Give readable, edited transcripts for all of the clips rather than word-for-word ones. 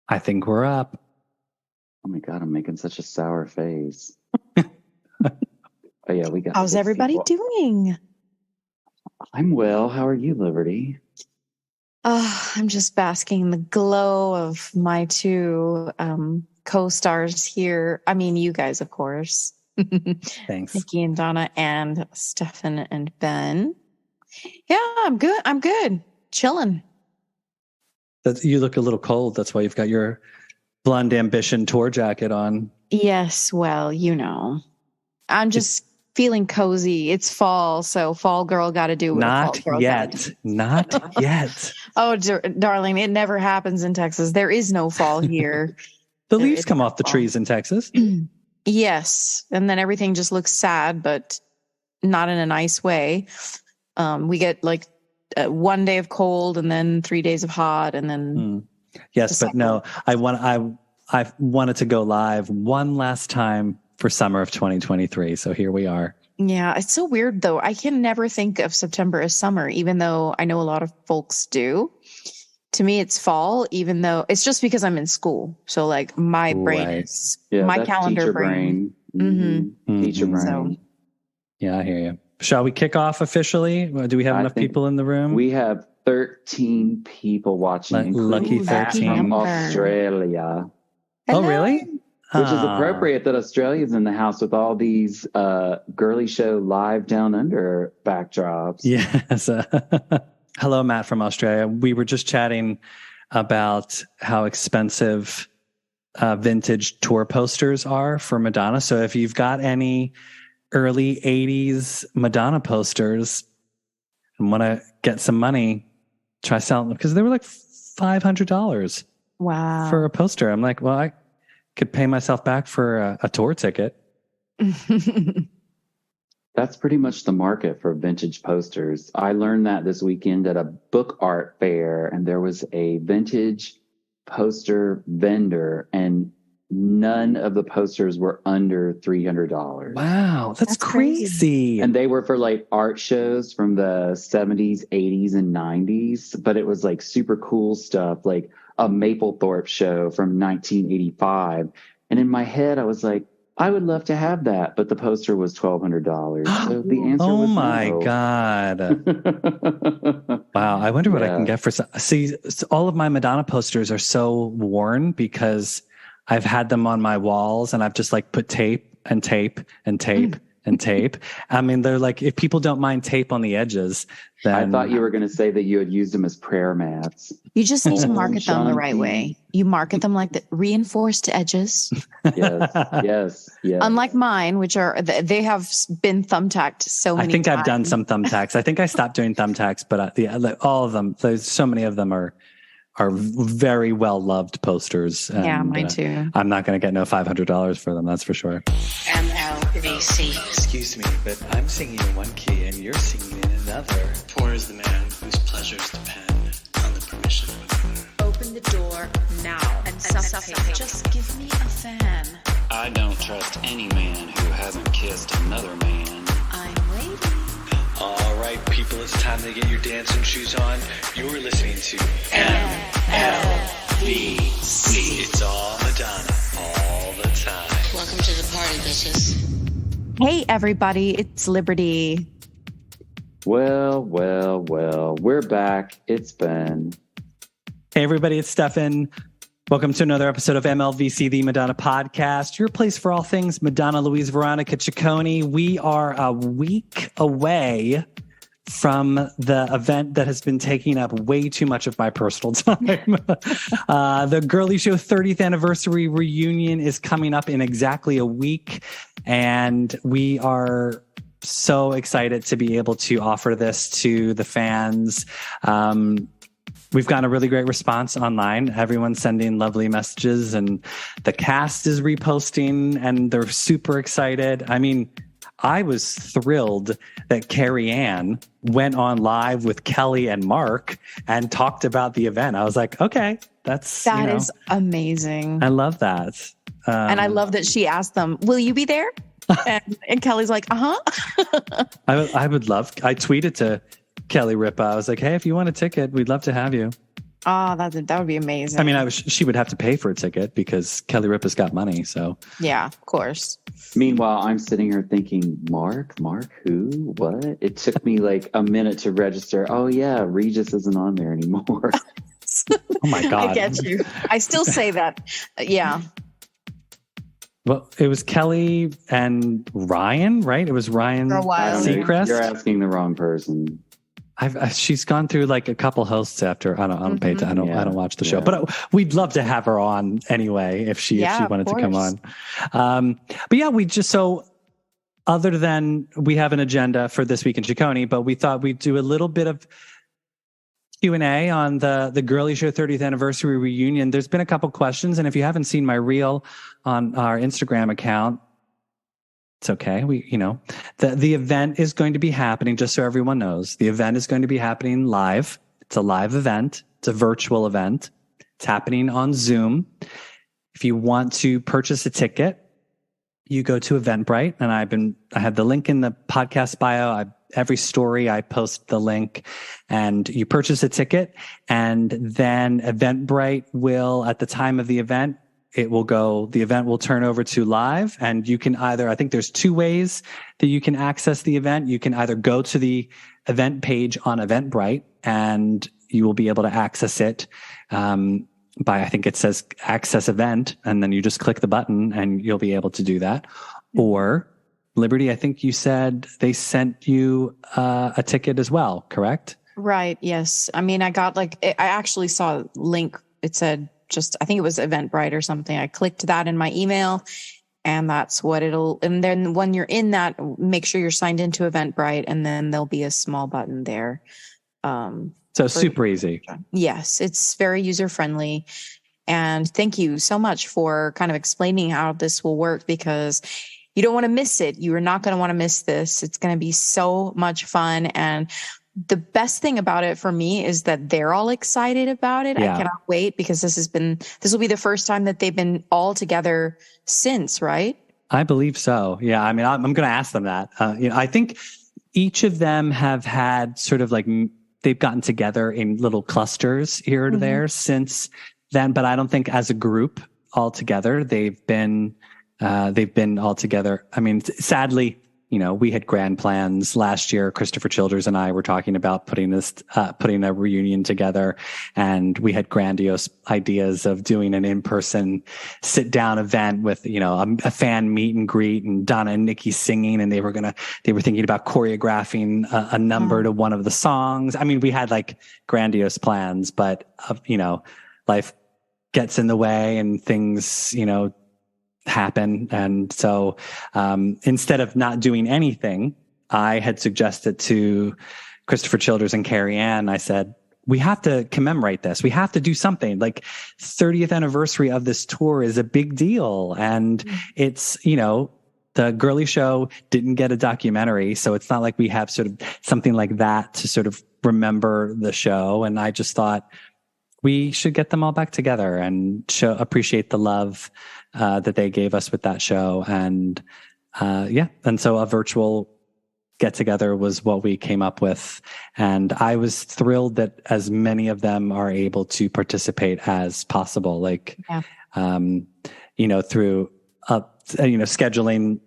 I think we're up. Oh my God, I'm making such a sour face. Oh yeah, we got. How's everybody doing? I'm well. How are you, Liberty? I'm just basking in the glow of my two co-stars here. I mean, you guys, of course. Thanks. Nikki and Donna and Stefan and Ben. Yeah, I'm good. I'm good. Chilling. You look a little cold. That's why you've got your Blonde Ambition tour jacket on. Yes, well, you know. I'm just feeling cozy. It's fall, so fall girl got to do what Not a fall girl yet. Not yet. Oh, darling, it never happens in Texas. There is no fall here. The leaves come off the trees in Texas. Yes, and then everything just looks sad, but not in a nice way. We get like 1 day of cold and then 3 days of hot, and then yes, but no. I wanted to go live one last time for summer of 2023. So here we are. Yeah, it's so weird though. I can never think of September as summer, even though I know a lot of folks do. To me, it's fall, even though it's just because I'm in school. So like my brain is my calendar brain. Teacher brain. So. Yeah, I hear you. Shall we kick off officially? Do we have enough people in the room? We have 13 people watching. Lucky 13 from Australia. Hello. Oh, really? Which is appropriate that Australia's in the house with all these Girly Show live down under backdrops. Yes. Hello, Matt from Australia. We were just chatting about how expensive vintage tour posters are for Madonna. So if you've got any early 80s Madonna posters and want to get some money, try selling them, because they were like $500 for a poster. I'm like, well, I could pay myself back for a tour ticket. That's pretty much the market for vintage posters. I learned that this weekend at a book art fair, and there was a vintage poster vendor, and none of the posters were under $300. Wow, that's crazy. And they were for like art shows from the 70s, 80s, and 90s, but it was like super cool stuff, like a Mapplethorpe show from 1985. And in my head, I was like, I would love to have that, but the poster was $1,200. So the answer was no. My God. Wow. I wonder what I can get for some. See, all of my Madonna posters are so worn because I've had them on my walls and I've just like put tape and tape and tape and tape. I mean, they're like, if people don't mind tape on the edges, then I thought you were going to say that you had used them as prayer mats. You just need to market them the right way. You market them like the reinforced edges. Yes. Unlike mine, which are, they have been thumbtacked so many times. I've done some thumbtacks. I think I stopped doing thumbtacks, but all of them, there's so many of them are very well-loved posters. And, mine too. I'm not going to get no $500 for them, that's for sure. MLVC. Excuse me, but I'm singing in one key and you're singing in another. Poor is the man whose pleasures depend on the permission of another. Open the door now and suffocate. Just give me a fan. I don't trust any man who hasn't kissed another man. I'm waiting. All right, people, it's time to get your dancing shoes on. You're listening to MLVC. It's all Madonna, all the time. Welcome to the party, bitches. Hey, everybody, it's Liberty. Well, we're back. It's Ben. Hey, everybody, it's Stefan. Welcome to another episode of MLVC, the Madonna podcast, your place for all things Madonna, Louise, Veronica, Ciccone. We are a week away from the event that has been taking up way too much of my personal time. The Girly Show 30th anniversary reunion is coming up in exactly a week, and we are so excited to be able to offer this to the fans. We've gotten a really great response online. Everyone's sending lovely messages, and the cast is reposting, and they're super excited. I mean, I was thrilled that Carrie Ann went on live with Kelly and Mark and talked about the event. I was like, okay, that is amazing. I love that. And I love that she asked them, will you be there? and Kelly's like, I would love, I tweeted to Kelly Ripa. I was like, hey, if you want a ticket, we'd love to have you. Oh, that would be amazing. I mean, she would have to pay for a ticket because Kelly Ripa's got money. So yeah, of course. Meanwhile, I'm sitting here thinking, Mark, who, what? It took me like a minute to register. Oh yeah, Regis isn't on there anymore. oh my God. I get you. I still say that. Yeah. Well, it was Kelly and Ryan, right? It was Ryan For a while. Seacrest. You're asking the wrong person. She's gone through like a couple hosts after. I don't pay. I don't watch the show, but we'd love to have her on anyway if she wanted to come on. But yeah, we just other than we have an agenda for this week in Ciccone, but we thought we'd do a little bit of Q&A on the Girly Show 30th anniversary reunion. There's been a couple questions, and if you haven't seen my reel on our Instagram account, it's okay. The event is going to be happening, just so everyone knows. The event is going to be happening live. It's a live event. It's a virtual event. It's happening on Zoom. If you want to purchase a ticket, you go to Eventbrite, and I have the link in the podcast bio. Every story I post the link, and you purchase a ticket, and then Eventbrite will, at the time of the event, the event will turn over to live, and you can I think there's two ways that you can access the event. You can either go to the event page on Eventbrite, and you will be able to access it by, I think it says access event, and then you just click the button and you'll be able to do that. Or Liberty, I think you said they sent you a ticket as well, correct? Right. Yes. I mean, I actually saw a link. It said I think it was Eventbrite or something. I clicked that in my email, and that's what and then when you're in that, make sure you're signed into Eventbrite, and then there'll be a small button there. So super easy. Yes. It's very user friendly. And thank you so much for kind of explaining how this will work, because you don't want to miss it. You are not going to want to miss this. It's going to be so much fun. And the best thing about it for me is that they're all excited about it. Yeah. I cannot wait, because this will be the first time that they've been all together since, right? I believe so. Yeah. I mean, I'm going to ask them that. I think each of them have had sort of like, they've gotten together in little clusters here or there since then, but I don't think as a group all together, they've been all together. I mean, sadly, we had grand plans last year. Christopher Childers and I were talking about putting a reunion together, and we had grandiose ideas of doing an in-person sit-down event with, a fan meet and greet, and Donna and Nikki singing, and they were thinking about choreographing a number to one of the songs. I mean, we had like grandiose plans, but life gets in the way and things, happen. And so instead of not doing anything, I had suggested to Christopher Childers and Carrie Ann, I said, we have to commemorate this. We have to do something. Like 30th anniversary of this tour is a big deal. And it's, the Girly Show didn't get a documentary, so it's not like we have sort of something like that to sort of remember the show. And I just thought we should get them all back together and appreciate the love that they gave us with that show. And and so a virtual get together was what we came up with. And I was thrilled that as many of them are able to participate as possible. Like, through scheduling,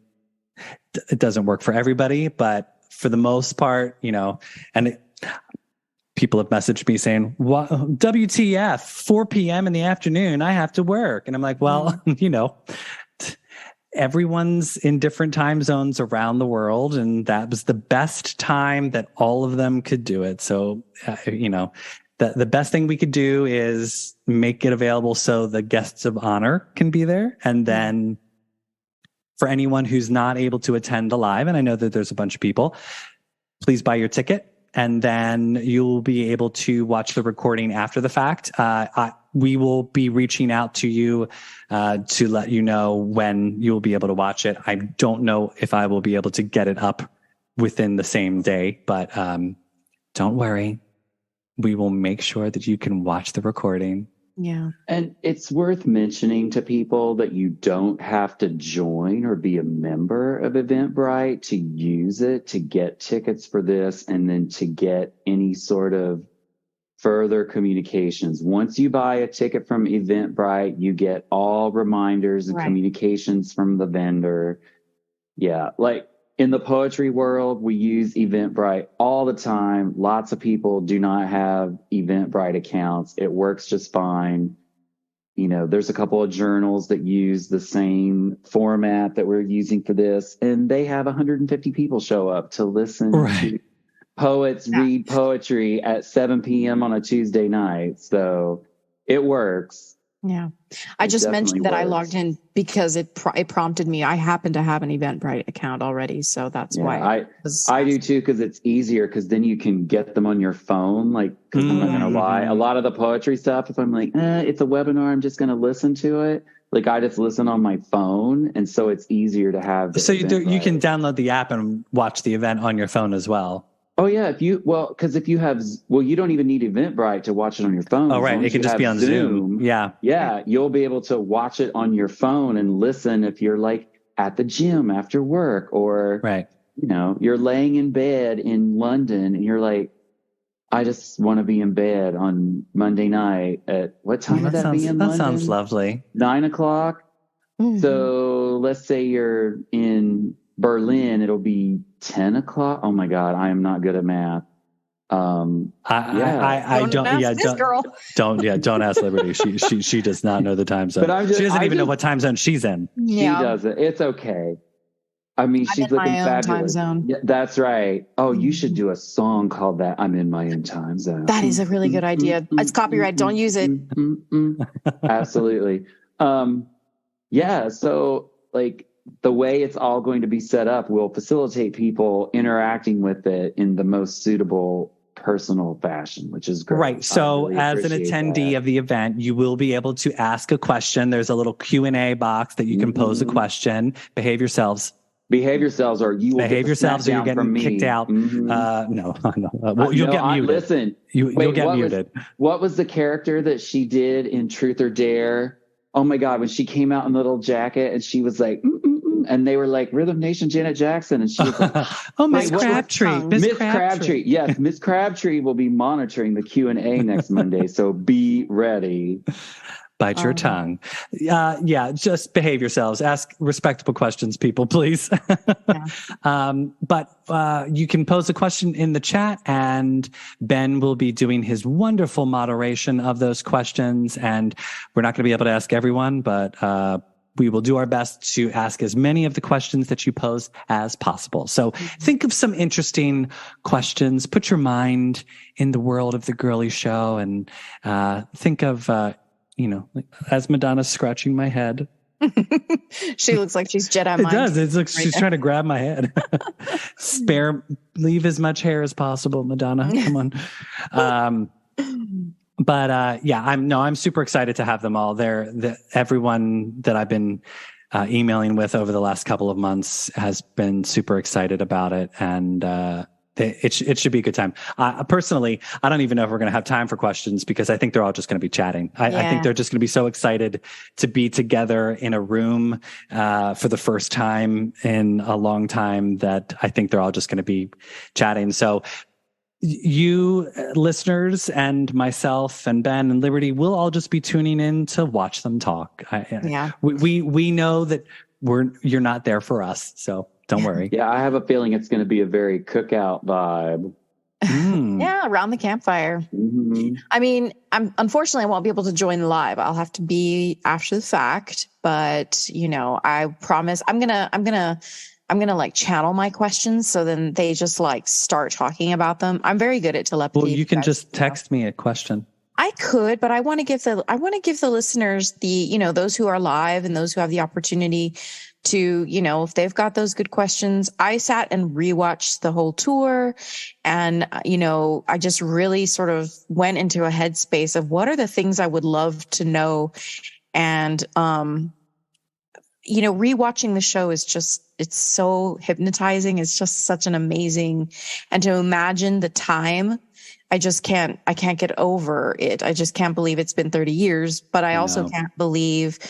it doesn't work for everybody, but for the most part, people have messaged me saying, WTF, 4 p.m. in the afternoon, I have to work. And I'm like, well, everyone's in different time zones around the world. And that was the best time that all of them could do it. So, the best thing we could do is make it available so the guests of honor can be there. And then for anyone who's not able to attend live, and I know that there's a bunch of people, please buy your ticket. And then you'll be able to watch the recording after the fact. We will be reaching out to you to let you know when you'll be able to watch it. I don't know if I will be able to get it up within the same day, but don't worry. We will make sure that you can watch the recording. Yeah. And it's worth mentioning to people that you don't have to join or be a member of Eventbrite to use it, to get tickets for this, and then to get any sort of further communications. Once you buy a ticket from Eventbrite, you get all reminders and communications from the vendor. Yeah, like in the poetry world, we use Eventbrite all the time. Lots of people do not have Eventbrite accounts. It works just fine. You know, there's a couple of journals that use the same format that we're using for this, and they have 150 people show up to listen to poets read poetry at 7 p.m. on a Tuesday night. So it works. Yeah. I just mentioned that I logged in because it prompted me. I happen to have an Eventbrite account already. So that's why. I do too, because it's easier, because then you can get them on your phone. Like, because I'm not going to lie. A lot of the poetry stuff, if I'm like, it's a webinar, I'm just going to listen to it. Like, I just listen on my phone. And so it's easier to have. So you can download the app and watch the event on your phone as well. Oh yeah, you don't even need Eventbrite to watch it on your phone. Oh right, it can just be on Zoom. Yeah, you'll be able to watch it on your phone and listen if you're like at the gym after work, or you know, you're laying in bed in London and you're like, I just want to be in bed on Monday night at what time would that be in London? That sounds lovely. 9:00. Mm-hmm. So let's say you're in Berlin, it'll be 10:00. Oh my God, I am not good at math. Don't ask Liberty. She does not know the time zone. But she doesn't even know what time zone she's in. Yeah. She doesn't. It's okay. I mean, she's looking fabulous. Time zone. Yeah, that's right. Oh, you should do a song called that. I'm in my own time zone. That is a really good idea. It's copyright. Don't use it. Absolutely. Yeah. So like, the way it's all going to be set up will facilitate people interacting with it in the most suitable personal fashion, which is great. Right. So really as an attendee of the event, you will be able to ask a question. There's a little Q&A box that you can pose a question. Behave yourselves. Behave yourselves, or you will behave yourselves, or you're getting kicked out. No. Well, you'll get muted. Listen, you'll get muted. What was the character that she did in Truth or Dare? Oh my God, when she came out in the little jacket and she was like, and they were like, Rhythm Nation, Janet Jackson. And she was like, oh, Miss Crabtree. Miss Crabtree. Yes, Miss Crabtree will be monitoring the Q&A next Monday. So be ready. Bite your tongue. Just behave yourselves. Ask respectable questions, people, please. But you can pose a question in the chat, and Ben will be doing his wonderful moderation of those questions. And we're not going to be able to ask everyone, but we will do our best to ask as many of the questions that you pose as possible. So think of some interesting questions. Put your mind in the world of the Girly Show, and think of as Madonna's scratching my head. She looks like she's Jedi mind. It does. It's like she's trying to grab my head. Leave as much hair as possible, Madonna. Come on. I'm super excited to have them all there. Everyone that I've been emailing with over the last couple of months has been super excited about it. And, it should be a good time. Personally, I don't even know if we're going to have time for questions, because I think they're all just going to be chatting. I think they're just going to be so excited to be together in a room for the first time in a long time that I think they're all just going to be chatting. So you listeners and myself and Ben and Liberty will all just be tuning in to watch them talk. We know that you're not there for us, so don't worry. Yeah, I have a feeling it's going to be a very cookout vibe. Yeah, around the campfire. Mm-hmm. I mean, unfortunately I won't be able to join live. I'll have to be after the fact, but I promise I'm gonna like channel my questions, so then they just like start talking about them. I'm very good at telepathy. Well, you can just text me a question. I could, but I want to give the listeners those who are live and those who have the opportunity to, if they've got those good questions. I sat and rewatched the whole tour, and, I just really sort of went into a headspace of what are the things I would love to know. And, rewatching the show is it's so hypnotizing. It's just such an amazing, and to imagine the time, I can't get over it. I just can't believe it's been 30 years, but I also can't believe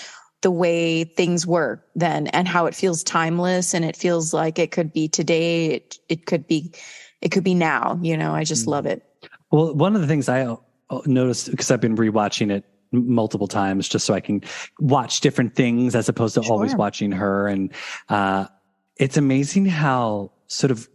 the way things were then and how it feels timeless, and it feels like it could be today. It could be now, I just love it. Well, one of the things I noticed, because I've been rewatching it multiple times just so I can watch different things as opposed to always watching her. And it's amazing how sort of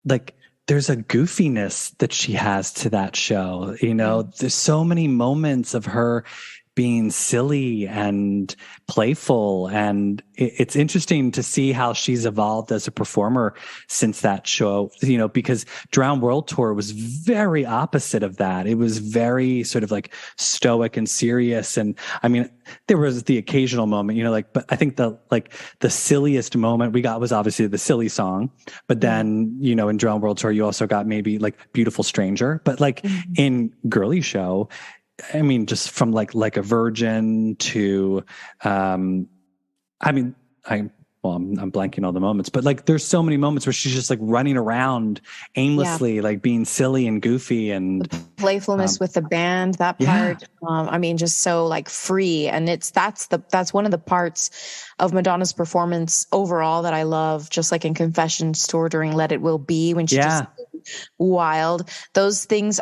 like there's a goofiness that she has to that show. You know, there's so many moments of her being silly and playful. And it's interesting to see how she's evolved as a performer since that show, you know, because Drowned World Tour was very opposite of that. It was very sort of like stoic and serious. And I mean, there was the occasional moment, you know, like, but I think the silliest moment we got was obviously the silly song. But then, you know, in Drowned World Tour, you also got maybe like Beautiful Stranger. But like in Girly Show, I mean, just from like a virgin to, I'm blanking all the moments, but like there's so many moments where she's just like running around aimlessly, like being silly and goofy and the playfulness with the band, that part. I mean, just so like free. And that's one of the parts of Madonna's performance overall that I love, just like in Confessions Tour during Let It Will Be, when she's just wild. Those things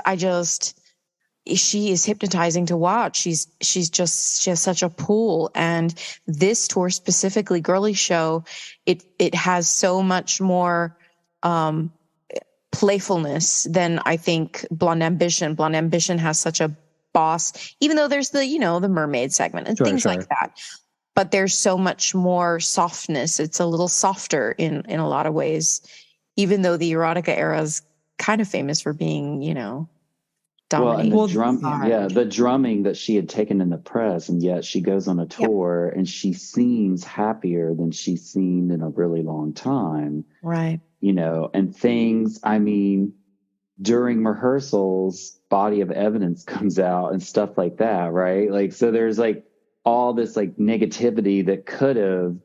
she is hypnotizing to watch. She has such a pull. And this tour specifically, Girly Show, it has so much more playfulness than I think Blonde Ambition. Blonde Ambition has such a boss, even though there's the, you know, the mermaid segment and things like that. But there's so much more softness. It's a little softer in a lot of ways, even though the erotica era is kind of famous for being, you know, dominating. Well, and the drumming that she had taken in the press, and yet she goes on a tour and she seems happier than she's seen in a really long time. Right. You know, and things, I mean, during rehearsals, Body of Evidence comes out and stuff like that, right? Like, so there's like all this like negativity that could have.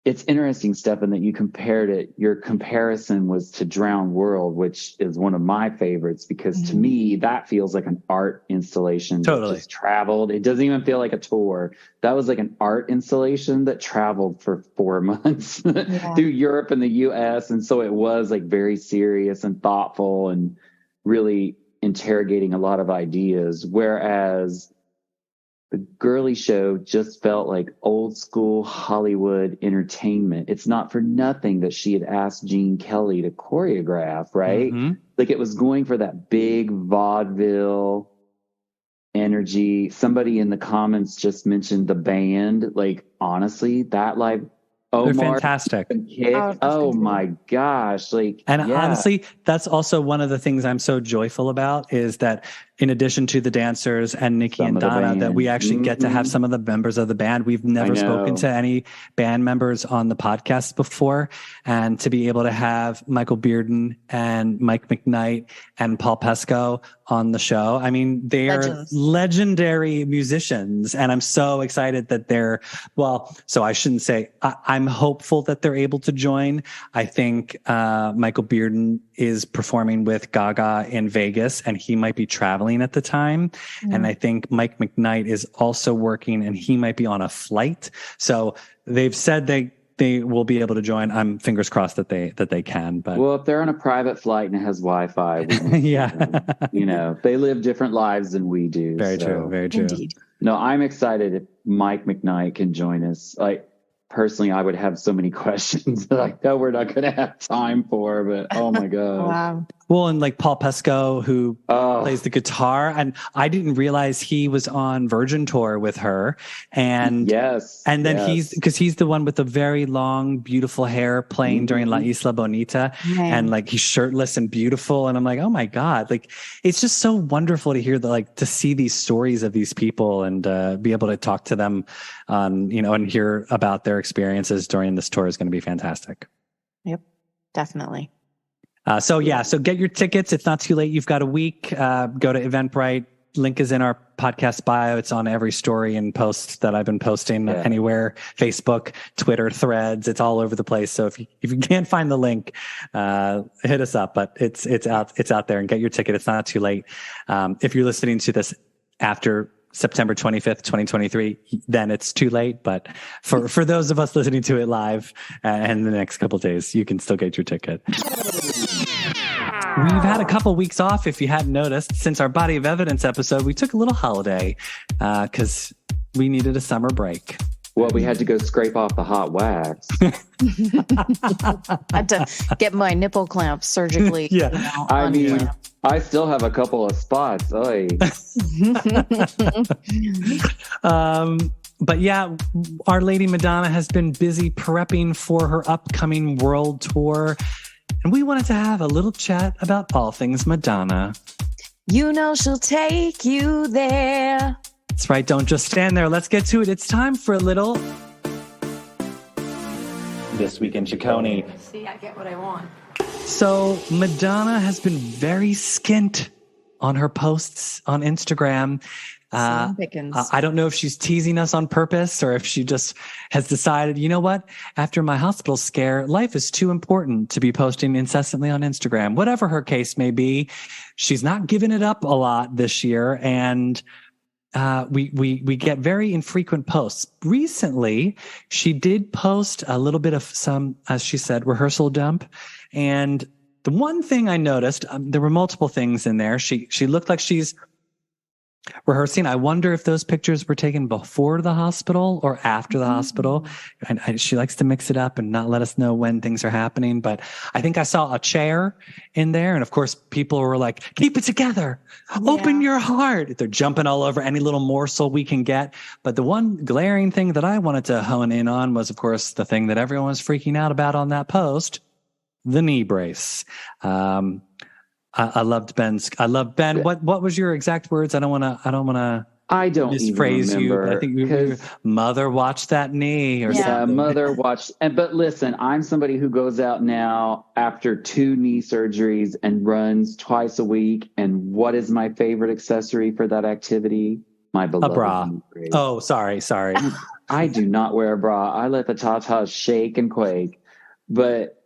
It's interesting, Stefan, that you compared it. Your comparison was to Drowned World, which is one of my favorites, because to me, that feels like an art installation that just traveled. It doesn't even feel like a tour. That was like an art installation that traveled for 4 months through Europe and the US. And so it was like very serious and thoughtful and really interrogating a lot of ideas. Whereas the Girly Show just felt like old school Hollywood entertainment. It's not for nothing that she had asked Gene Kelly to choreograph, right? Like it was going for that big vaudeville energy. Somebody in the comments just mentioned the band. Like, honestly, that live, they're fantastic. Oh my gosh. Like, and honestly, that's also one of the things I'm so joyful about, is that in addition to the dancers and Nikki and Donna, that we actually get to have some of the members of the band. We've never spoken to any band members on the podcast before. And to be able to have Michael Bearden and Mike McKnight and Paul Pesco on the show. I mean, they're legendary musicians, and I'm so excited that so I shouldn't say, I'm hopeful that they're able to join. I think Michael Bearden is performing with Gaga in Vegas, and he might be traveling at the time. And I think Mike McKnight is also working, and he might be on a flight. So they've said they will be able to join. I'm fingers crossed that they can. But well, if they're on a private flight and it has Wi-Fi, you know, they live different lives than we do. Very true. Indeed. No, I'm excited if Mike McKnight can join us. Like, personally, I would have so many questions that I know we're not going to have time for, but oh my God. Wow. Well, and like Paul Pesco, who plays the guitar, and I didn't realize he was on Virgin Tour with her. And then he's the one with the very long, beautiful hair playing during La Isla Bonita, and like he's shirtless and beautiful. And I'm like, oh my God, like it's just so wonderful to hear to see these stories of these people and be able to talk to them, and hear about their experiences during this tour is going to be fantastic. Yep, definitely. So get your tickets. It's not too late. You've got a week. Go to Eventbrite. Link is in our podcast bio. It's on every story and post that I've been posting anywhere, Facebook, Twitter, Threads. It's all over the place. So if you can't find the link, hit us up, but it's out there, and get your ticket. It's not too late. If you're listening to this after September 25th, 2023, then it's too late. But for those of us listening to it live and the next couple of days, you can still get your ticket. We've had a couple weeks off, if you hadn't noticed, since our Body of Evidence episode. We took a little holiday because we needed a summer break. Well, we had to go scrape off the hot wax. I had to get my nipple clamps surgically. Yeah. I mean, I still have a couple of spots. Oy. But yeah, Our Lady Madonna has been busy prepping for her upcoming world tour. And we wanted to have a little chat about all things Madonna. You know she'll take you there. That's right. Don't just stand there. Let's get to it. It's time for a little This Week in Ciccone. See, I get what I want. So Madonna has been very skint on her posts on Instagram. I don't know if she's teasing us on purpose or if she just has decided, you know what, after my hospital scare, life is too important to be posting incessantly on Instagram. Whatever her case may be, she's not giving it up a lot this year. And we get very infrequent posts. Recently, she did post a little bit of some, as she said, rehearsal dump. And the one thing I noticed, there were multiple things in there. She looked like she's rehearsing. I wonder if those pictures were taken before the hospital or after the hospital. And she likes to mix it up and not let us know when things are happening. But I think I saw a chair in there. And of course, people were like, keep it together. Open your heart. They're jumping all over any little morsel we can get. But the one glaring thing that I wanted to hone in on was, of course, the thing that everyone was freaking out about on that post, the knee brace. I loved Ben's. I love Ben. What was your exact words? I don't want to misphrase even you. remember, But I think you mother watched that knee or something. Mother watched. But listen, I'm somebody who goes out now after 2 knee surgeries and runs twice a week. And what is my favorite accessory for that activity? My beloved A bra. knee brace. Oh, sorry. I do not wear a bra. I let the tatas shake and quake. But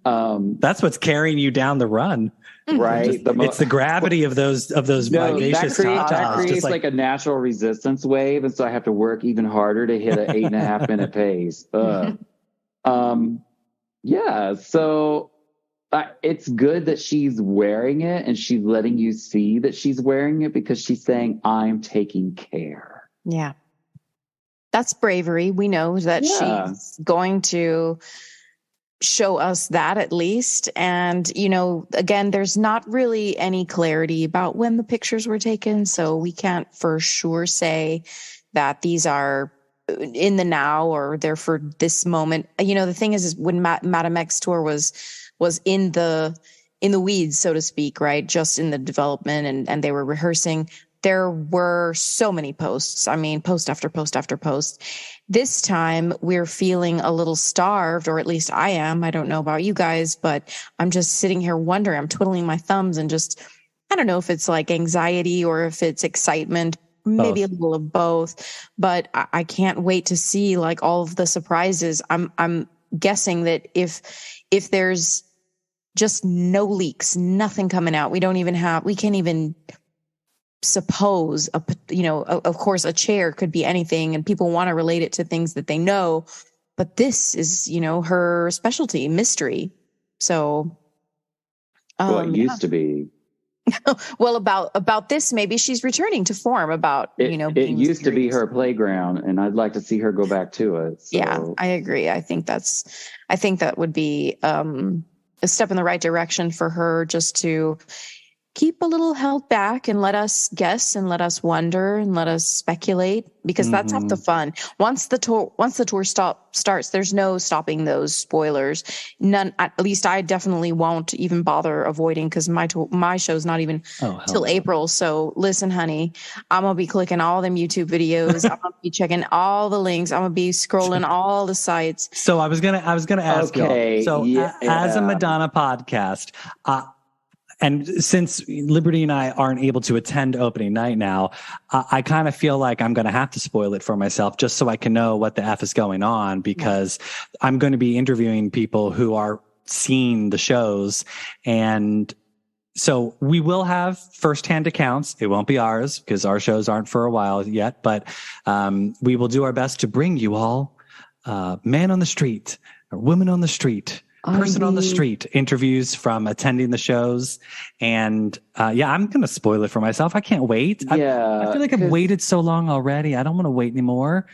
that's what's carrying you down the run. Right. It's the gravity of those vivacious that tatas. creates Just like a natural resistance wave. And so I have to work even harder to hit an 8.5 minute pace. Yeah. So it's good that she's wearing it and she's letting you see that she's wearing it because she's saying, I'm taking care. Yeah. That's bravery. We know that she's going to show us that at least. And, again, there's not really any clarity about when the pictures were taken. So we can't for sure say that these are in the now or they're for this moment. The thing is when Madame X tour was in the weeds, so to speak, right? Just in the development and they were rehearsing. There were so many posts. I mean, post after post after post. This time we're feeling a little starved, or at least I am. I don't know about you guys, but I'm just sitting here wondering. I'm twiddling my thumbs and just, I don't know if it's like anxiety or if it's excitement, maybe a little of both, but I can't wait to see like all of the surprises. I'm guessing that if there's just no leaks, nothing coming out, we can't even suppose of course a chair could be anything and people want to relate it to things that they know, but this is her specialty, mystery. So it used to be. Well, about this, maybe she's returning to form about it being used mysterious. to be her playground and I'd like to see her go back to it. So. Yeah, I agree. I think that would be a step in the right direction for her, just to keep a little held back and let us guess and let us wonder and let us speculate, because that's half the fun. Once the tour starts, there's no stopping those spoilers. None, at least I definitely won't even bother avoiding, because my show's not even till April. So listen, honey, I'm going to be clicking all them YouTube videos. I'm going to be checking all the links. I'm going to be scrolling all the sites. So I was going to ask you. So as a Madonna podcast, and since Liberty and I aren't able to attend opening night now, I kind of feel like I'm going to have to spoil it for myself just so I can know what the F is going on, because I'm going to be interviewing people who are seeing the shows. And so we will have firsthand accounts. It won't be ours because our shows aren't for a while yet, but we will do our best to bring you all man on the street or woman on the street person on the street interviews from attending the shows. And I'm going to spoil it for myself. I can't wait. Yeah, I feel like I've waited so long already. I don't want to wait anymore.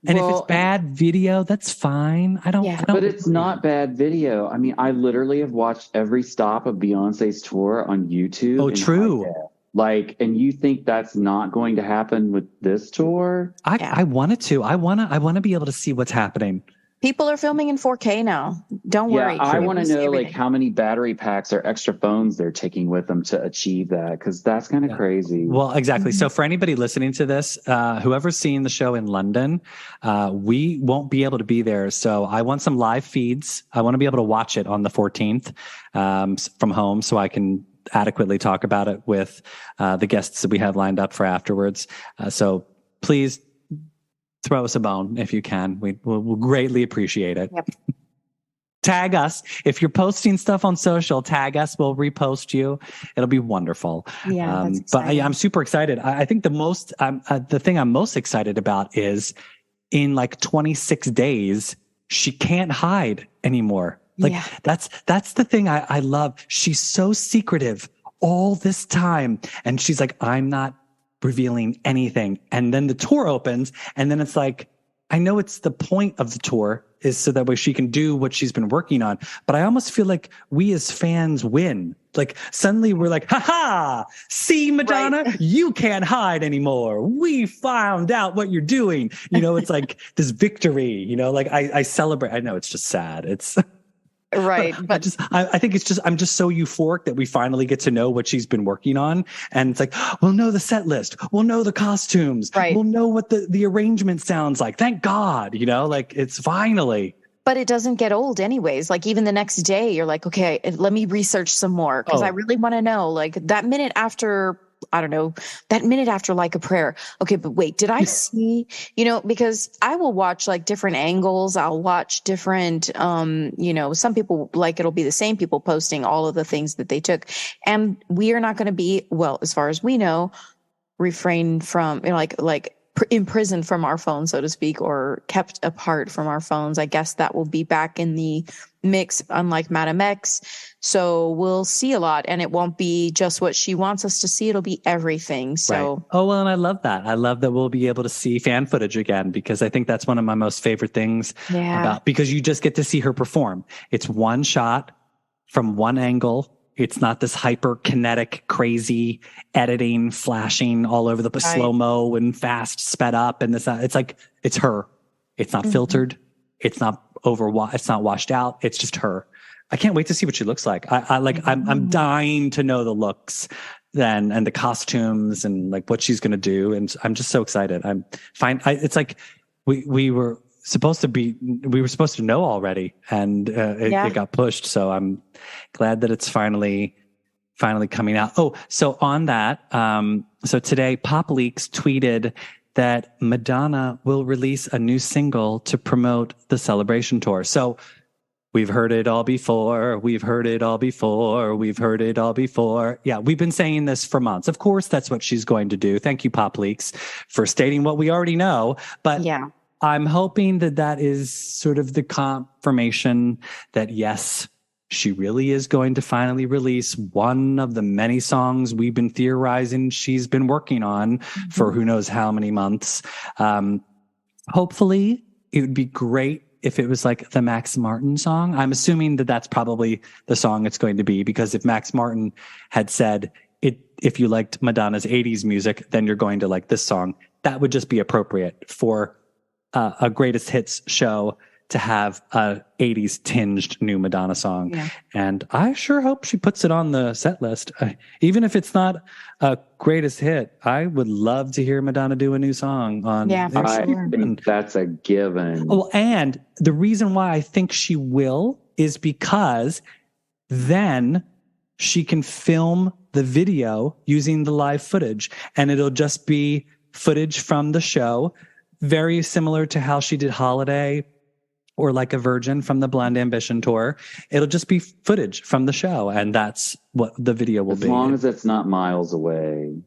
And if it's bad video, that's fine. I don't. But it's not bad video. I mean, I literally have watched every stop of Beyonce's tour on YouTube. Oh, true. Like, and you think that's not going to happen with this tour? I wanted to. I want to be able to see what's happening. People are filming in 4K now. Don't worry. I want to know like how many battery packs or extra phones they're taking with them to achieve that, because that's kind of crazy. Well, exactly. So for anybody listening to this, whoever's seeing the show in London, we won't be able to be there. So I want some live feeds. I want to be able to watch it on the 14th from home, so I can adequately talk about it with the guests that we have lined up for afterwards. So please throw us a bone if you can. We'll greatly appreciate it. Yep. Tag us. If you're posting stuff on social, tag us. We'll repost you. It'll be wonderful. Yeah, that's but I'm super excited. I think the thing I'm most excited about is in like 26 days, she can't hide anymore. Like that's the thing I love. She's so secretive all this time. And she's like, I'm not revealing anything. And then the tour opens, and then it's like, I know it's the point of the tour is so that way she can do what she's been working on. But I almost feel like we as fans win. Like suddenly we're like, ha, see, Madonna, you can't hide anymore. We found out what you're doing. You know, it's like this victory, you know, like I celebrate. I know it's just sad. It's right. But I think I'm just so euphoric that we finally get to know what she's been working on. And it's like, we'll know the set list. We'll know the costumes. Right. We'll know what the arrangement sounds like. Thank God, you know, like it's finally. But it doesn't get old anyways. Like even the next day, you're like, okay, let me research some more. Because I really want to know, like that minute after, I don't know, that minute after Like a Prayer. Okay, but wait, did I see, you know, because I will watch like different angles. I'll watch different, you know, some people like it'll be the same people posting all of the things that they took. And we are not going to be, well, as far as we know, refrained from, you know, like imprisoned from our phones, so to speak, or kept apart from our phones. I guess that will be back in the mix, unlike Madam X. So we'll see a lot, and it won't be just what she wants us to see. It'll be everything. So, right. Oh, well, and I love that. I love that we'll be able to see fan footage again, because I think that's one of my most favorite things about, because you just get to see her perform. It's one shot from one angle. It's not this hyper kinetic, crazy editing, flashing all over the slow-mo and fast sped up. And this, it's like, it's her. It's not filtered. It's not it's not washed out. It's just her. I can't wait to see what she looks like. I'm dying to know the looks then, and the costumes and like what she's going to do. And I'm just so excited. It's like we were supposed to know already, and it got pushed. So I'm glad that it's finally coming out. Oh, so on that, so today Pop Leaks tweeted that Madonna will release a new single to promote the Celebration Tour. So we've heard it all before. We've heard it all before. We've heard it all before. Yeah, we've been saying this for months. Of course, that's what she's going to do. Thank you, Pop Leaks, for stating what we already know. But I'm hoping that is sort of the confirmation that, yes, she really is going to finally release one of the many songs we've been theorizing she's been working on for who knows how many months. Hopefully, it would be great if it was like the Max Martin song. I'm assuming that that's probably the song it's going to be, because if Max Martin had said, if you liked Madonna's 80s music, then you're going to like this song, that would just be appropriate for a greatest hits show to have a 80s tinged new Madonna song. Yeah. And I sure hope she puts it on the set list. Even if it's not a greatest hit, I would love to hear Madonna do a new song on. Yeah, for sure. I think that's a given. Oh, and the reason why I think she will is because then she can film the video using the live footage, and it'll just be footage from the show, very similar to how she did Holiday or Like a Virgin from the Blonde Ambition tour. It'll just be footage from the show, and that's what the video will be. As long as it's not miles away.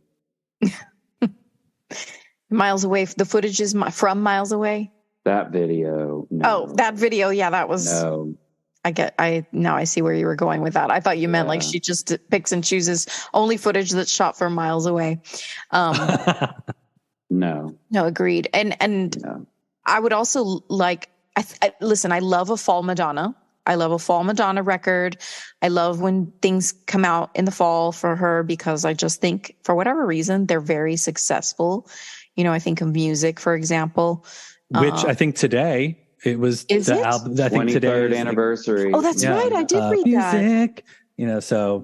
Miles away. The footage is from miles away? That video. No. Oh, that video. Yeah, that was... No. Now I see where you were going with that. I thought you meant like she just picks and chooses only footage that's shot from miles away. No, agreed. And no. I would also like, listen, I love a fall Madonna. I love a fall Madonna record. I love when things come out in the fall for her because I just think for whatever reason, they're very successful. I think of Music, for example. Which I think today it was album. I think today 23rd anniversary. Oh, that's right. I did read Music. So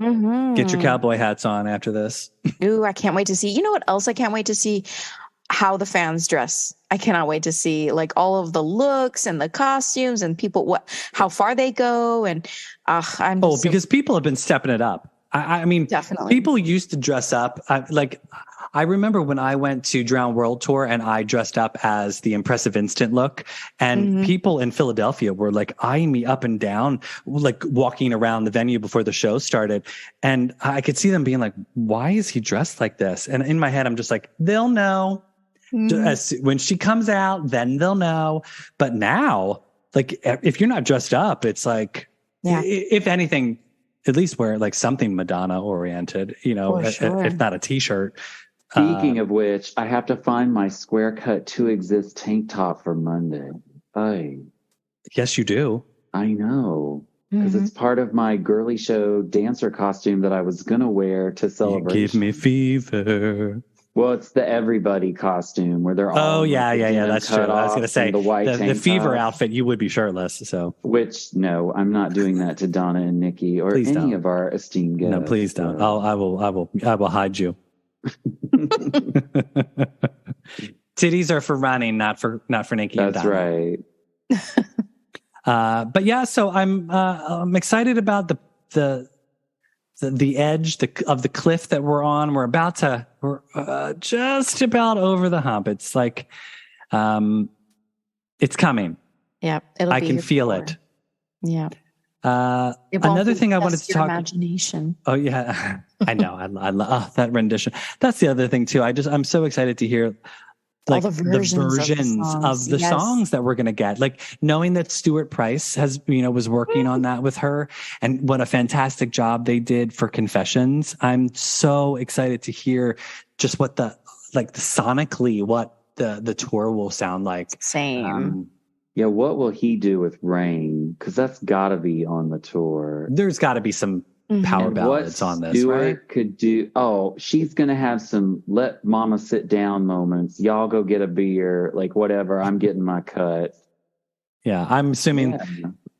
get your that. cowboy hats on after this. Ooh, I can't wait to see. You know what else I can't wait to see? How the fans dress. I cannot wait to see like all of the looks and the costumes and people, how far they go. And because people have been stepping it up. I mean, definitely. People used to dress up. I remember when I went to Drown World Tour and I dressed up as the Impressive Instant look, and people in Philadelphia were like eyeing me up and down, like walking around the venue before the show started. And I could see them being like, why is he dressed like this? And in my head, I'm just like, they'll know. When she comes out, then they'll know. But now, like, if you're not dressed up, it's like, if anything, at least wear like something Madonna oriented, sure. if not a t-shirt. Speaking of which, I have to find my square cut to exist tank top for Monday. Yes, you do. I know. Because it's part of my Girly Show dancer costume that I was going to wear to celebrate. Give me fever. Well, it's the everybody costume where they're all. Oh, yeah. That's true. I was going to say the fever outfit, you would be shirtless. So, which no, I'm not doing that to Donna and Nikki or any of our esteemed guests. No, please don't. I will hide you. Titties are for running, not for Nikki. That's right. But yeah, so I'm excited about the edge of the cliff that we're on. We're just about over the hump. It's like, it's coming. Yeah. I can feel it. Yeah. Another thing I wanted to talk. Imagination. Oh yeah, I know. I love that rendition. That's the other thing too. I'm so excited to hear like all the versions of the songs that we're going to get, like knowing that Stuart Price was working on that with her, and what a fantastic job they did for Confessions. I'm so excited to hear just what sonically what the tour will sound like. Same. Yeah, what will he do with Rain? Because that's got to be on the tour. There's got to be some power ballads on this, Stuart right? Could do. Oh, she's gonna have some let mama sit down moments. Y'all go get a beer, like whatever. I'm getting my cut. Yeah, I'm assuming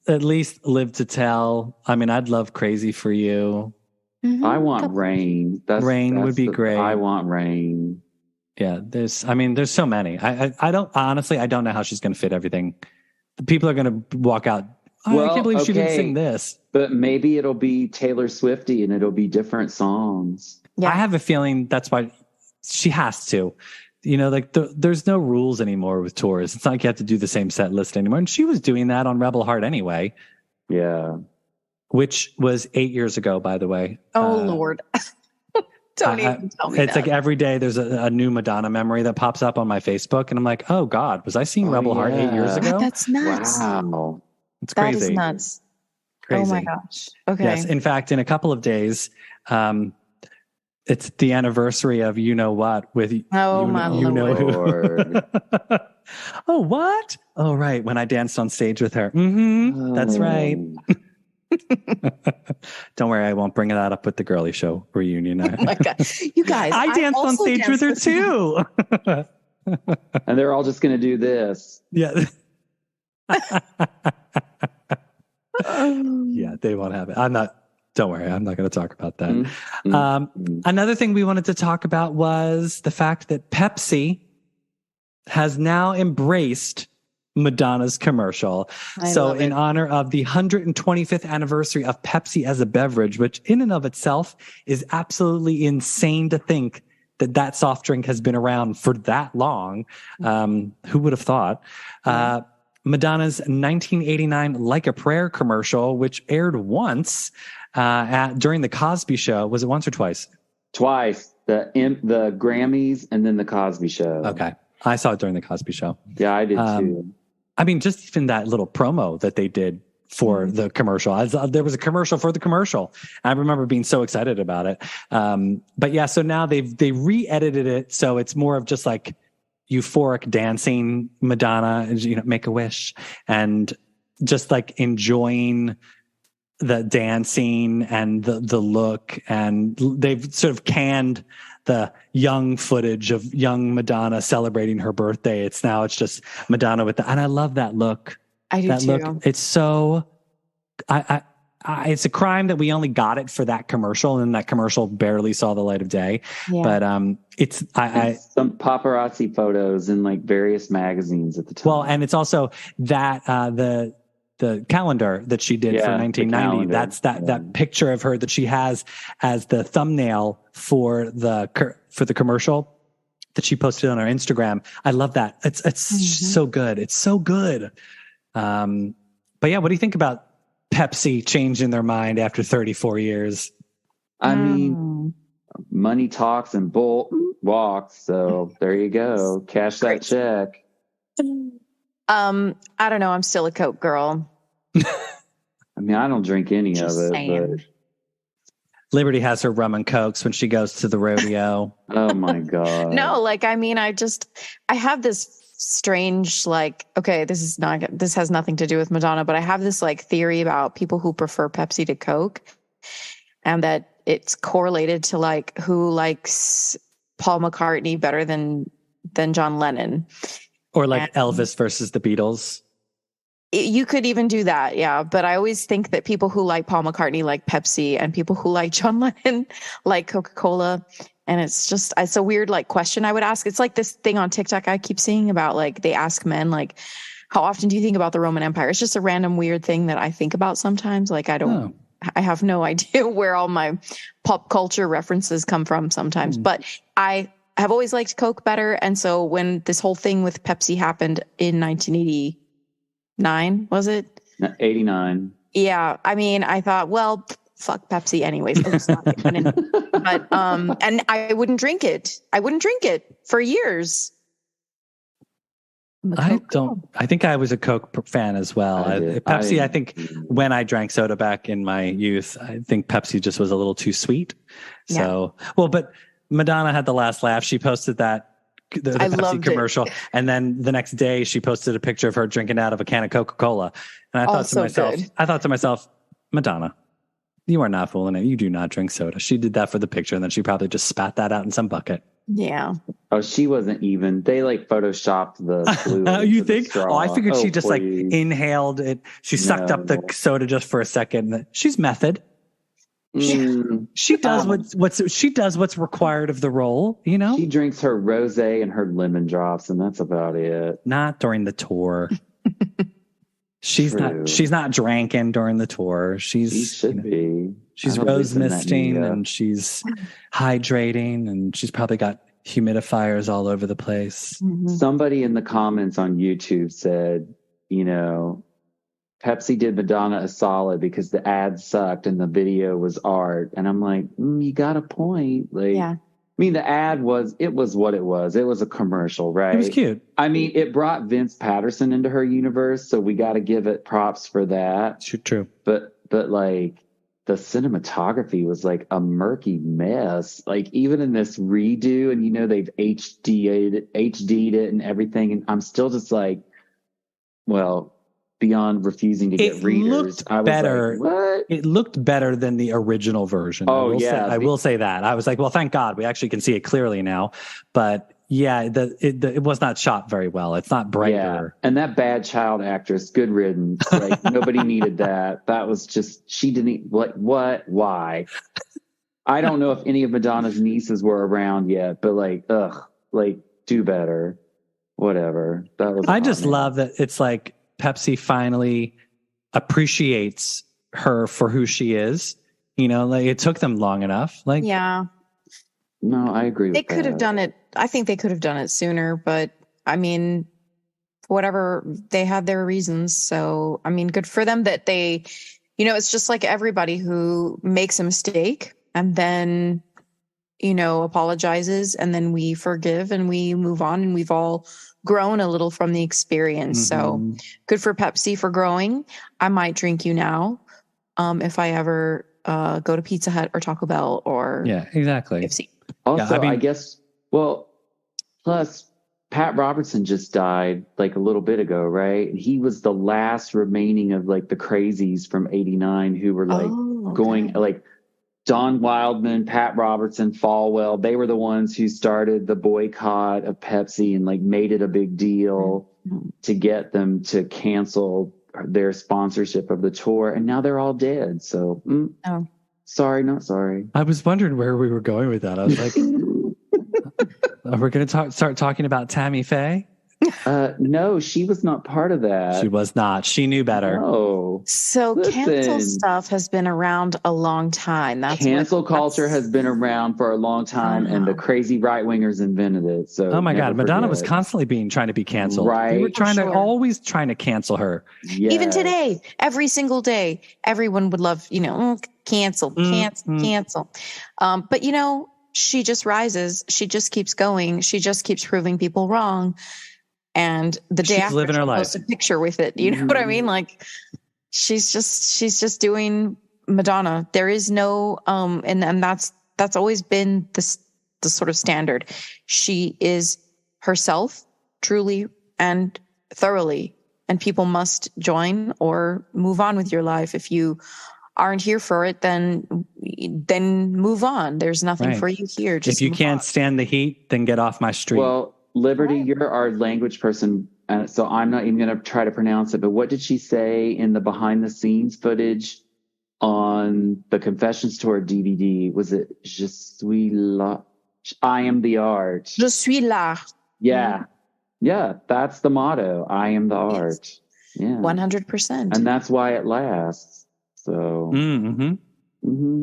at least Live to Tell. I mean, I'd love Crazy for You. I want Rain. Rain would be great. I want Rain. Yeah, there's so many. I don't know how she's going to fit everything. People are going to walk out. I can't believe she didn't sing this. But maybe it'll be Taylor Swifty and it'll be different songs. Yeah. I have a feeling that's why she has to. There's no rules anymore with tours. It's not like you have to do the same set list anymore. And she was doing that on Rebel Heart anyway. Yeah. Which was 8 years ago, by the way. Oh, Lord. Don't even tell me it's like every day there's a new Madonna memory that pops up on my Facebook. And I'm like, oh, God, was I seeing Rebel Heart 8 years ago? That's nuts. Wow. It's crazy. That is nuts. Crazy. Oh, my gosh. Okay. Yes. In fact, in a couple of days, it's the anniversary of You Know What with my you know Lord. Oh, what? Oh, right. When I danced on stage with her. That's right. Don't worry, I won't bring that up with the Girly Show reunion. Oh my God. You guys, I danced on stage with her too. And they're all just going to do this. Yeah. Yeah, they won't have it. Don't worry, I'm not going to talk about that. Another thing we wanted to talk about was the fact that Pepsi has now embraced Madonna's commercial. So in honor of the 125th anniversary of Pepsi as a beverage, which in and of itself is absolutely insane to think that soft drink has been around for that long. Who would have thought? Madonna's 1989 Like a Prayer commercial, which aired once during the Cosby Show. Was it once or twice? Twice. The Grammys and then the Cosby Show. Okay. I saw it during the Cosby Show. Yeah, I did too. I mean, just even that little promo that they did for the commercial. There was a commercial for the commercial. I remember being so excited about it. But yeah, so now they re-edited it. So it's more of just like euphoric dancing Madonna, Make a Wish, and just like enjoying the dancing and the look. And they've sort of canned the young footage of young Madonna celebrating her birthday. It's just Madonna and I love that look. I do that too. Look, it's so, it's a crime that we only got it for that commercial, and that commercial barely saw the light of day. Yeah. But it's some paparazzi photos in like various magazines at the time. Well, and it's also that the calendar that she did for 1990. That's that picture of her that she has as the thumbnail for the commercial that she posted on her Instagram. I love that. It's so good. It's so good. But yeah, what do you think about Pepsi changing their mind after 34 years? I mean, money talks and bull walks. So there you go. Cash that check. I don't know. I'm still a Coke girl. I mean, I don't drink any Just of it. saying. But Liberty has her rum and Cokes when she goes to the rodeo. oh my God. No, like, I mean, I have this strange, like, okay, this has nothing to do with Madonna, but I have this like theory about people who prefer Pepsi to Coke, and that it's correlated to like who likes Paul McCartney better than John Lennon. Or like Elvis versus the Beatles. You could even do that, yeah. But I always think that people who like Paul McCartney like Pepsi, and people who like John Lennon like Coca-Cola. And it's a weird like question I would ask. It's like this thing on TikTok I keep seeing about like, they ask men like, how often do you think about the Roman Empire? It's just a random weird thing that I think about sometimes. Like I have no idea where all my pop culture references come from sometimes. But I have always liked Coke better. And so when this whole thing with Pepsi happened in 1989, was it? 89. Yeah. I mean, I thought, well, fuck Pepsi anyways. But, and I wouldn't drink it. I wouldn't drink it for years. I think I was a Coke fan as well. Pepsi, I think when I drank soda back in my youth, I think Pepsi just was a little too sweet. So, but Madonna had the last laugh. She posted the Pepsi commercial. And then the next day she posted a picture of her drinking out of a can of Coca-Cola. And I thought to myself, Madonna, you are not fooling it. You do not drink soda. She did that for the picture, and then she probably just spat that out in some bucket. Yeah. Oh, she wasn't even. They like photoshopped the fluid. You think? Oh, I figured she just like inhaled it. She sucked up the soda just for a second. She's method. She does what's required of the role, She drinks her rosé and her lemon drops, and that's about it. Not during the tour. She's not drinking during the tour. She should be. She's rose misting and she's hydrating, and she's probably got humidifiers all over the place. Mm-hmm. Somebody in the comments on YouTube said, Pepsi did Madonna a solid because the ad sucked and the video was art. And I'm like, you got a point. Like, yeah. I mean, the ad was what it was. It was a commercial, right? It was cute. I mean, it brought Vince Patterson into her universe, so we got to give it props for that. True. But like, the cinematography was like a murky mess. Like, even in this redo, and they've HD'd it and everything, and I'm still just like, well, beyond refusing to get readers. I was better. Like, what? It looked better than the original version. I will say that. I was like, well, thank God we actually can see it clearly now. But yeah, it was not shot very well. It's not brighter. Yeah. And that bad child actress, good riddance. Like, nobody needed that. That was just, she didn't, like, what? Why? I don't know if any of Madonna's nieces were around yet, but like, do better. Whatever. That was. I just love that it's like, Pepsi finally appreciates her for who she is. Like, it took them long enough. Like, yeah. No, I agree. They could have done it. I think they could have done it sooner, but I mean, whatever, they had their reasons. So, I mean, good for them that they, it's just like everybody who makes a mistake and then, apologizes, and then we forgive and we move on, and we've all grown a little from the experience. So good for Pepsi for growing. I might drink you now if I ever go to Pizza Hut or Taco Bell or exactly. KFC. Also, I guess, plus Pat Robertson just died like a little bit ago, right? And he was the last remaining of like the crazies from '89 who were like going like Don Wildman, Pat Robertson, Falwell. They were the ones who started the boycott of Pepsi and like made it a big deal to get them to cancel their sponsorship of the tour. And now they're all dead. So sorry, not sorry. I was wondering where we were going with that. I was like, we're going to start talking about Tammy Faye? No, she was not part of that. She was not. She knew better. No. So cancel stuff has been around a long time. Cancel culture has been around for a long time, and the crazy right wingers invented it. So oh my God, Madonna was constantly trying to be canceled. Right. We were always trying to cancel her. Yes. Even today, every single day, everyone would love, cancel. But she just rises. She just keeps going. She just keeps proving people wrong. And the day after, living her life. Post a picture with it. You know what I mean? Like she's just doing Madonna. There is no, and that's always been the sort of standard. She is herself truly and thoroughly, and people must join or move on with your life. If you aren't here for it, then move on. There's nothing for you here. Just if you can't stand the heat, then get off my street. Well, Liberty, you're our language person, so I'm not even going to try to pronounce it. But what did she say in the behind-the-scenes footage on the Confessions Tour DVD? Was it "Je suis là"? I am the art. Je suis là. Yeah, that's the motto. I am the art. Yeah, 100%. And that's why it lasts. So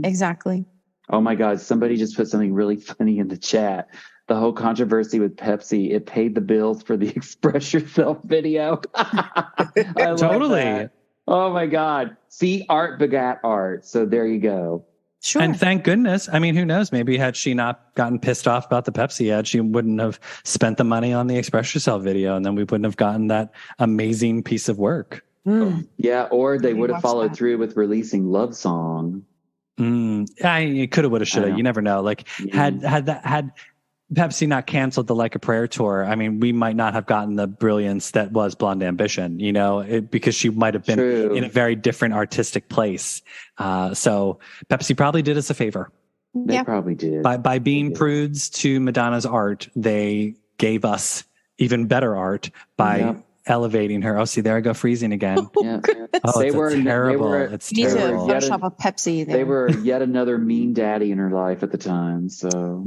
exactly. Oh my God! Somebody just put something really funny in the chat. The whole controversy with Pepsi, it paid the bills for the Express Yourself video. I totally. That. Oh my God. See, art begat art. So there you go. Sure. And thank goodness. I mean, who knows? Maybe had she not gotten pissed off about the Pepsi ad, she wouldn't have spent the money on the Express Yourself video, and then we wouldn't have gotten that amazing piece of work. Yeah, or they would have followed through with releasing Love Song. It coulda, woulda, shoulda. You never know. Like had Pepsi not canceled the Like a Prayer tour, I mean, we might not have gotten the brilliance that was Blonde Ambition, because she might have been in a very different artistic place. So Pepsi probably did us a favor. They probably did. By being prudes to Madonna's art, they gave us even better art by elevating her. Oh, see, there I go freezing again. Oh, They were terrible. It's terrible. Photoshop a Pepsi there. They were yet another mean daddy in her life at the time. So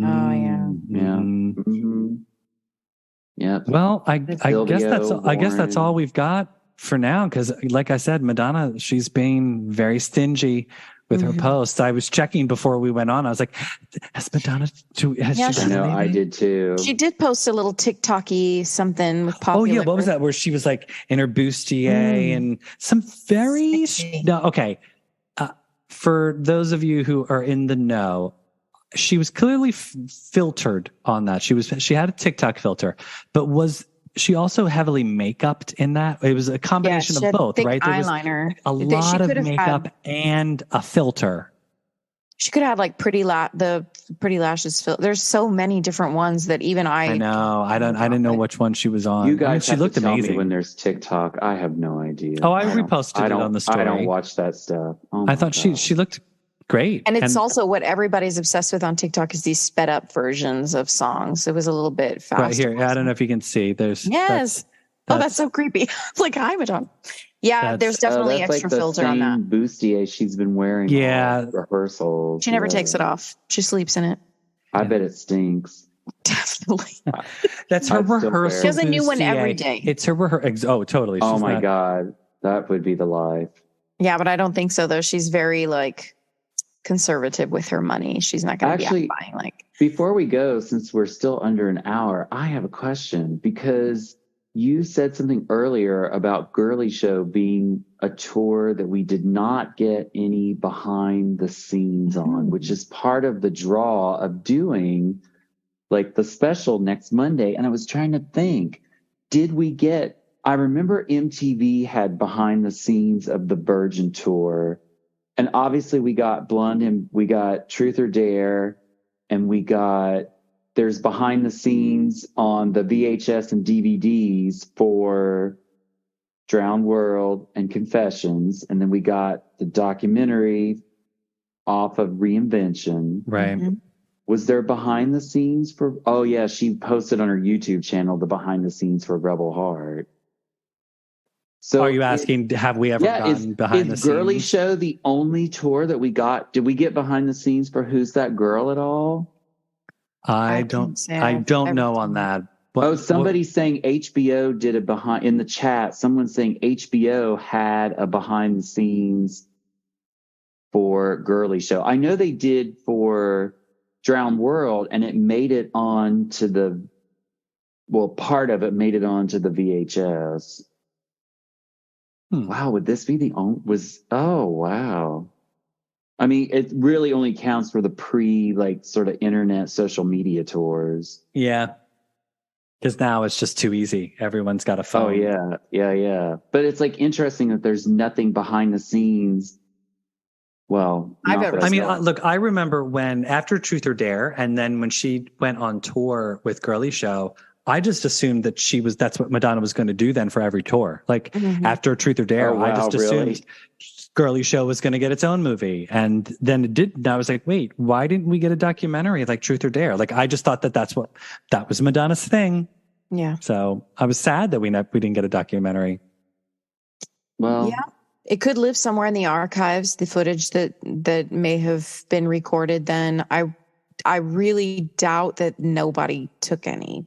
Well, I guess that's all we've got for now, because like I said, Madonna, she's being very stingy with her posts. I was checking before we went on. I was like, has Madonna she done anything? I did too. She did post a little TikTok-y something with popular. Oh yeah, what was that? Where she was like in her bustier and some very for those of you who are in the know, she was clearly filtered on that. She had a TikTok filter, but was she also heavily make-upped in that? It was a combination of both, right? There eyeliner. Was a lot of makeup and a filter. She could have like the pretty lashes filter. There's so many different ones that even I know. I didn't know which one she was on. You guys she looked tell amazing. Me when there's TikTok, I have no idea. Oh, I reposted it on the story. I don't watch that stuff. I thought she looked great. And it's also what everybody's obsessed with on TikTok is these sped up versions of songs. It was a little bit fast. Right here. I don't know if you can see. There's that's so creepy. It's like, hi, Madonna. Yeah, there's definitely extra filter on that. Bustier she's been wearing. Rehearsals. She never takes it off. She sleeps in it. I bet it stinks. Definitely. That's her rehearsal. She has a new one every day. It's her rehearsal. Oh, totally. Oh my God. That would be the life. Yeah, but I don't think so though. She's very conservative with her money. She's not going to be buying Before we go, since we're still under an hour, I have a question, because you said something earlier about Girly Show being a tour that we did not get any behind the scenes on, which is part of the draw of doing the special next Monday. And I was trying to think, did we get, I remember MTV had behind the scenes of the Virgin tour. And obviously we got Blonde and we got Truth or Dare. And there's behind the scenes on the VHS and DVDs for Drowned World and Confessions. And then we got the documentary off of Reinvention. Right. Mm-hmm. Was there behind the scenes for, oh yeah, she posted on her YouTube channel the behind the scenes for Rebel Heart. So are you asking, have we ever gotten behind the scenes? Is Girly Show the only tour that we got? Did we get behind the scenes for Who's That Girl at all? I don't know on that. Somebody's saying HBO did a behind, in the chat, someone's saying HBO had a behind the scenes for Girly Show. I know they did for Drowned World, and it made it on to part of it made it onto the VHS. Wow, would this be the only, wow. I mean, it really only counts for the sort of internet social media tours. Yeah. Because now it's just too easy. Everyone's got a phone. Oh, yeah. But it's like interesting that there's nothing behind the scenes. Well, look, I remember when after Truth or Dare, and then when she went on tour with Girly Show, I just assumed that that's what Madonna was going to do then for every tour. Like after Truth or Dare, I just assumed Girly Show was going to get its own movie. And then it did. And I was like, wait, why didn't we get a documentary like Truth or Dare? Like, I just thought that was Madonna's thing. Yeah. So I was sad that we didn't get a documentary. Well, yeah, it could live somewhere in the archives, the footage that may have been recorded then. I really doubt that nobody took any.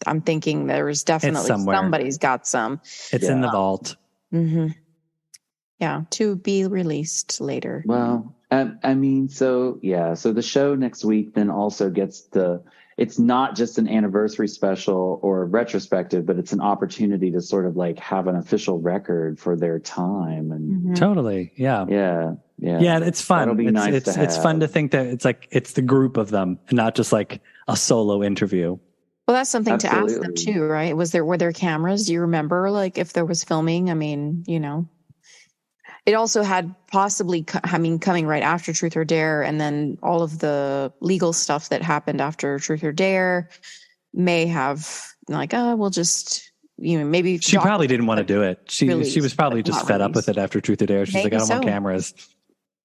I'm thinking there was definitely somebody's got some. It's in the vault. Mm-hmm. Yeah, to be released later. Well, I mean, so the show next week then also gets it's not just an anniversary special or retrospective, but it's an opportunity to sort of like have an official record for their time. And Totally. Yeah. Yeah. It's fun. That'll be nice to have. It's fun to think that it's the group of them and not just like a solo interview. Well, that's something to ask them too, right? Were there cameras? Do you remember like if there was filming? I mean, it also had possibly, coming right after Truth or Dare, and then all of the legal stuff that happened after Truth or Dare may have like, we'll just, maybe. She probably didn't want to do it. She was probably just fed up with it after Truth or Dare. She's like, I don't want cameras.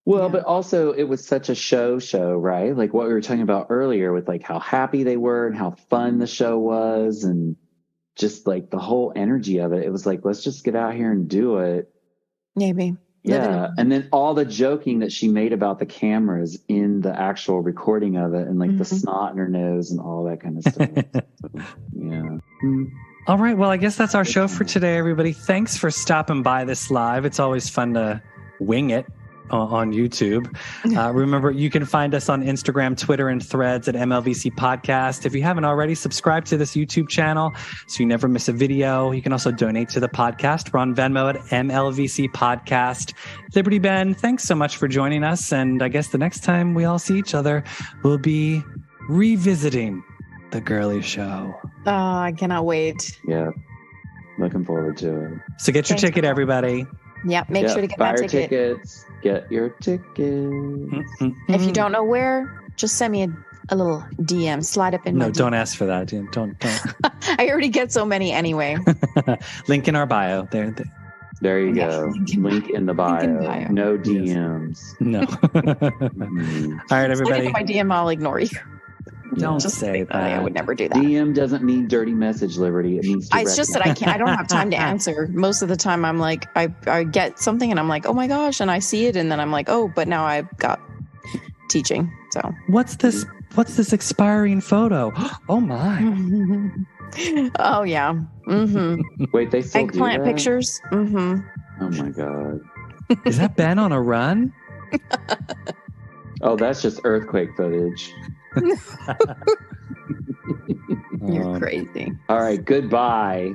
Well, but also it was such a show, right? Like what we were talking about earlier with like how happy they were and how fun the show was and just like the whole energy of it. It was like, let's just get out here and do it. Maybe. Yeah. And then all the joking that she made about the cameras in the actual recording of it and like the snot in her nose and all that kind of stuff. Yeah. All right. Well, I guess that's our show for today, everybody. Thanks for stopping by this live. It's always fun to wing it on YouTube. Remember, you can find us on Instagram, Twitter, and Threads at MLVC Podcast. If you haven't already, subscribe to this YouTube channel so you never miss a video. You can also donate to the podcast. We're on Venmo at MLVC Podcast. Liberty Ben, thanks so much for joining us. And I guess the next time we all see each other, we'll be revisiting the Girly Show. Oh, I cannot wait. Yeah. Looking forward to it. So get your ticket, everybody. Yeah, make sure to get buy that ticket. Tickets. Get your tickets. If you don't know where, just send me a little DM. Slide up in my No, don't ask for that. Don't. I already get so many anyway. Link in our bio. There you go. Link in the bio. No DMs. No. All right, everybody. If my DM, I'll ignore you. Don't just say that. I would never do that. DM doesn't mean dirty message, Liberty. It means it's just that I don't have time to answer. Most of the time I'm like, I get something and I'm like, oh my gosh, and I see it and then I'm like, oh, but now I've got teaching. So what's this expiring photo? Oh my. Oh yeah. Mm-hmm. Wait, they still eggplant do that? pictures? Mm-hmm. Oh my God. Is that Ben on a run? Oh, that's just earthquake footage. You're crazy. All right, goodbye.